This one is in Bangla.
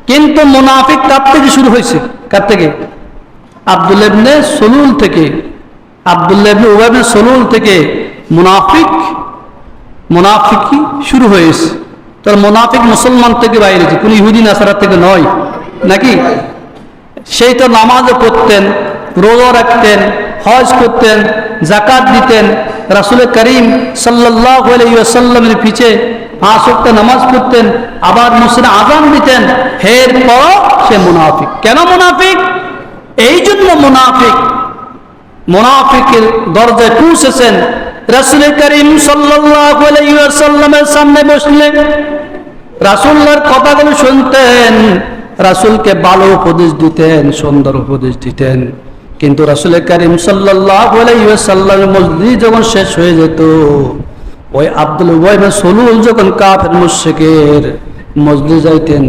কিন্তু মুনাফিক কার থেকে শুরু হয়েছে? কার থেকে? আব্দুল্লাহ ইবনে সলুল থেকে। আব্দুল্লাহ ইবনে উবাই ইবনে সলুল থেকে মুনাফিকি শুরু হয়েছে। তার মুনাফিক মুসলমান থেকে বাইরে, কোন ইহুদি নাসারা থেকে নয় নাকি? সেই তো নামাজও পড়তেন, রোজা রাখতেন, হজ করতেন, যাকাত দিতেন, রাসূল করিম সাল্লাল্লাহু আলাইহি ওয়াসাল্লামের পিছে 5 ওয়াক্ত নামাজ পড়তেন, আবার মুসলিম আযান দিতেন। এরপর সে মুনাফিক। কেন মুনাফিক? এই জন্য মুনাফিকের দরজায় পৌঁছেছেন। রাসূল করিম সাল্লাল্লাহু আলাইহি ওয়াসাল্লামের সামনে বসলেন, রাসূলের কথাগুলো শুনতেন, রাসূলকে ভালো উপদেশ দিতেন, সুন্দর উপদেশ দিতেন। কিন্তু রাসূল করিম সাল্লাল্লাহু আলাইহি ওয়াসাল্লামের মজলিস যখন শেষ হয়ে যেত, ওই আব্দুল্লাহ ইবনে সলুল যখন কাফের মুশরিকের মজলিস যাইতেন,